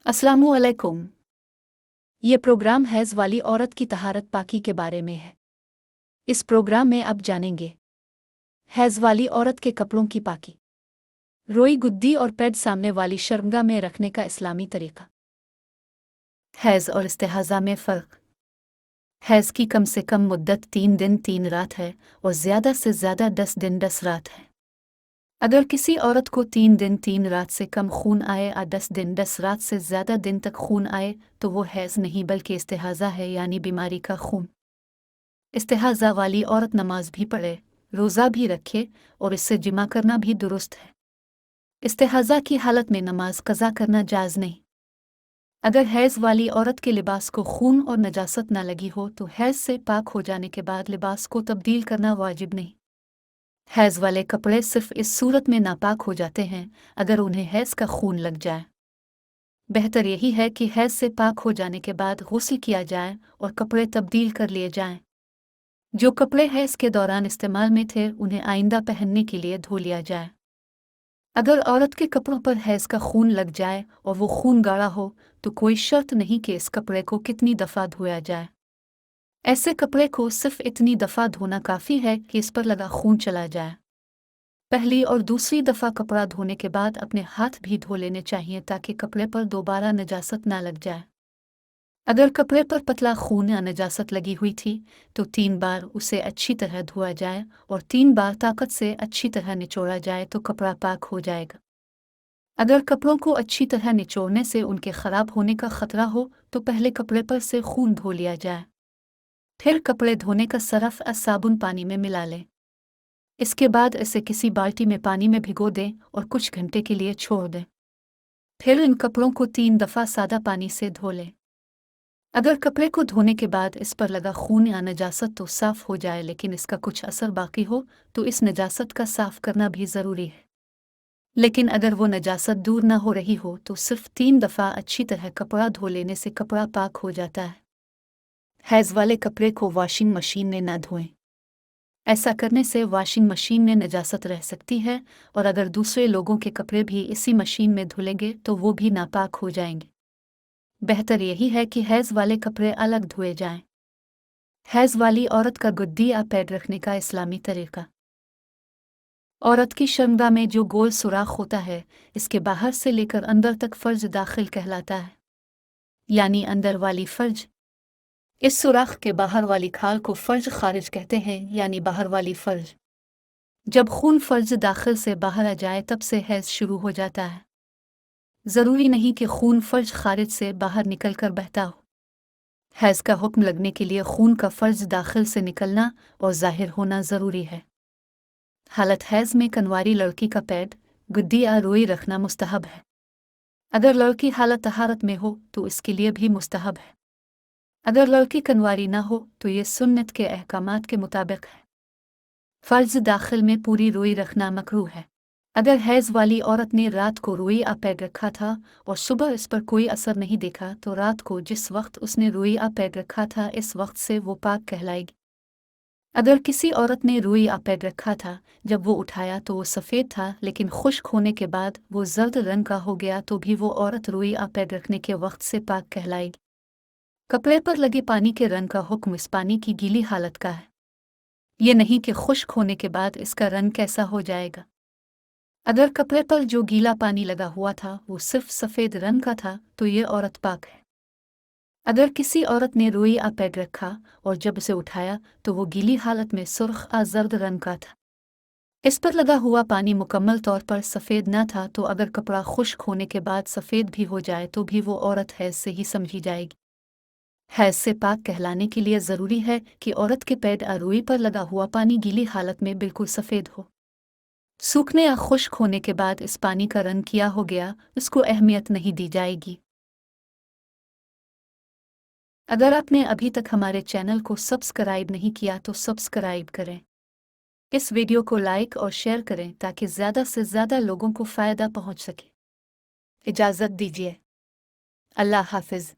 अस्सलामुअलैकुम। ये programme has वाली औरत की तहारत पाकी के बारे में है। इस प्रोग्राम में आप जानेंगे हैज़ वाली औरत के कपड़ों की पाकी, रोई गुद्दी और पैड सामने वाली शर्मगाह में रखने का इस्लामी तरीका। हैज़ और इस्तिहाज़ा में फ़र्क। हैज़ की कम से कम मुद्दत 3 दिन 3 रात है और ज़्यादा से ज़्यादा 10 दिन 10 रात है। अगर किसी औरत को 3 दिन 3 रात से कम खून आए या 10 दिन 10 रात से ज़्यादा दिन तक खून आए तो वो हैज़ नहीं बल्कि इस्तिहाज़ा है, यानी बीमारी का खून। इस्तिहाज़ा वाली औरत नमाज भी पढ़े, रोज़ा भी रखे और इससे जिमा करना भी दुरुस्त है। इस्तिहाज़ा की हालत में नमाज कज़ा करना जायज़ नहीं। अगर हैज़ वाली औरत के लिबास को खून और नजासत ना लगी हो तो हैज़ से पाक हो जाने के बाद लिबास को तब्दील करना वाजिब नहीं। हैज़ वाले कपड़े सिर्फ इस सूरत में नापाक हो जाते हैं अगर उन्हें हैज़ का खून लग जाए। बेहतर यही है कि हैज़ से पाक हो जाने के बाद गुस्ल किया जाए और कपड़े तब्दील कर लिए जाएं। जो कपड़े हैज़ के दौरान इस्तेमाल में थे उन्हें आइंदा पहनने के लिए धो लिया जाए। अगर औरत के कपड़ों पर हैज़ का खून लग जाए और वो खून गाढ़ा हो तो कोई शर्त नहीं कि इस कपड़े को कितनी दफ़ा धोया जाए। ऐसे कपड़े को सिर्फ इतनी दफ़ा धोना काफ़ी है कि इस पर लगा खून चला जाए। पहली और दूसरी दफ़ा कपड़ा धोने के बाद अपने हाथ भी धो लेने चाहिए ताकि कपड़े पर दोबारा नजासत ना लग जाए। अगर कपड़े पर पतला खून या नजासत लगी हुई थी तो 3 बार उसे अच्छी तरह धोया जाए और 3 बार ताकत से अच्छी तरह निचोड़ा जाए तो कपड़ा पाक हो जाएगा। अगर कपड़ों को अच्छी तरह निचोड़ने से उनके ख़राब होने का ख़तरा हो तो पहले कपड़े पर से खून धो लिया जाए। फिर कपड़े धोने का सरफ या साबुन पानी में मिला लें। इसके बाद इसे किसी बाल्टी में पानी में भिगो दें और कुछ घंटे के लिए छोड़ दें। फिर इन कपड़ों को 3 दफ़ा सादा पानी से धो लें। अगर कपड़े को धोने के बाद इस पर लगा खून या नजासत तो साफ़ हो जाए लेकिन इसका कुछ असर बाकी हो तो इस नजासत का साफ़ करना भी ज़रूरी है। लेकिन अगर वो नजासत दूर ना हो रही हो तो सिर्फ 3 दफ़ा अच्छी तरह कपड़ा धो लेने से कपड़ा पाक हो जाता है। हैज़ वाले कपड़े को वॉशिंग मशीन में ना धोएं। ऐसा करने से वॉशिंग मशीन में नजासत रह सकती है और अगर दूसरे लोगों के कपड़े भी इसी मशीन में धुलेंगे तो वो भी नापाक हो जाएंगे। बेहतर यही है कि हैज़ वाले कपड़े अलग धोए जाएं। हैज़ वाली औरत का गुद्दी या पैड रखने का इस्लामी तरीका। औरत की शर्मगाह में जो गोल सुराख होता है इसके बाहर से लेकर अंदर तक फर्ज दाखिल कहलाता है, यानी अंदर वाली फर्ज। इस सुराख के बाहर वाली खाल को फर्ज खारिज कहते हैं, यानी बाहर वाली फर्ज। जब खून फर्ज दाखिल से बाहर आ जाए तब से हैज़ शुरू हो जाता है। ज़रूरी नहीं कि खून फर्ज खारिज से बाहर निकल कर बहता हो। हैज़ का हुक्म लगने के लिए खून का फर्ज दाखिल से निकलना और ज़ाहिर होना ज़रूरी है। हालत हैज़ में कनवारी लड़की का पैड, गुद्दी या रोई रखना मुस्तहब है। अगर लड़की हालत तहारत में हो तो इसके लिए भी मुस्तहब है। अगर लड़की कनवारी ना हो तो ये सुन्नत के अहकामात के मुताबिक है। फर्ज दाखिल में पूरी रोई रखना मकरूह है। अगर हैज़ वाली औरत ने रात को रोई आ पैड रखा था और सुबह इस पर कोई असर नहीं देखा तो रात को जिस वक्त उसने रोई आ पैड रखा था इस वक्त से वो पाक कहलाएगी। अगर किसी औरत ने रोई आ पैड रखा था, जब वो उठाया तो वो सफ़ेद था लेकिन खुश्क होने के बाद वो जर्द रंग का हो गया तो भी वो औरत रोई आ पैड रखने के वक्त से पाक कहलाएगी। कपड़े पर लगे पानी के रंग का हुक्म इस पानी की गीली हालत का है, ये नहीं कि खुश्क होने के बाद इसका रंग कैसा हो जाएगा। अगर कपड़े पर जो गीला पानी लगा हुआ था वो सिर्फ सफ़ेद रंग का था तो ये औरत पाक है। अगर किसी औरत ने रोई आ पैड रखा और जब उसे उठाया तो वो गीली हालत में सुर्ख आ जर्द रंग का था, इस पर लगा हुआ पानी मुकम्मल तौर पर सफ़ेद न था तो अगर कपड़ा खुश्क होने के बाद सफ़ेद भी हो जाए तो भी वो औरत हैज़ से ही समझी जाएगी। हैज़ से पाक कहलाने के लिए ज़रूरी है कि औरत के पैड या रोई पर लगा हुआ पानी गीली हालत में बिल्कुल सफ़ेद हो। सूखने या खुश्क होने के बाद इस पानी का रंग किया हो गया, उसको अहमियत नहीं दी जाएगी। अगर आपने अभी तक हमारे चैनल को सब्सक्राइब नहीं किया तो सब्सक्राइब करें। इस वीडियो को लाइक और शेयर करें ताकि ज़्यादा से ज़्यादा लोगों को फ़ायदा पहुंच सके। इजाज़त दीजिए। अल्लाह हाफ़िज़।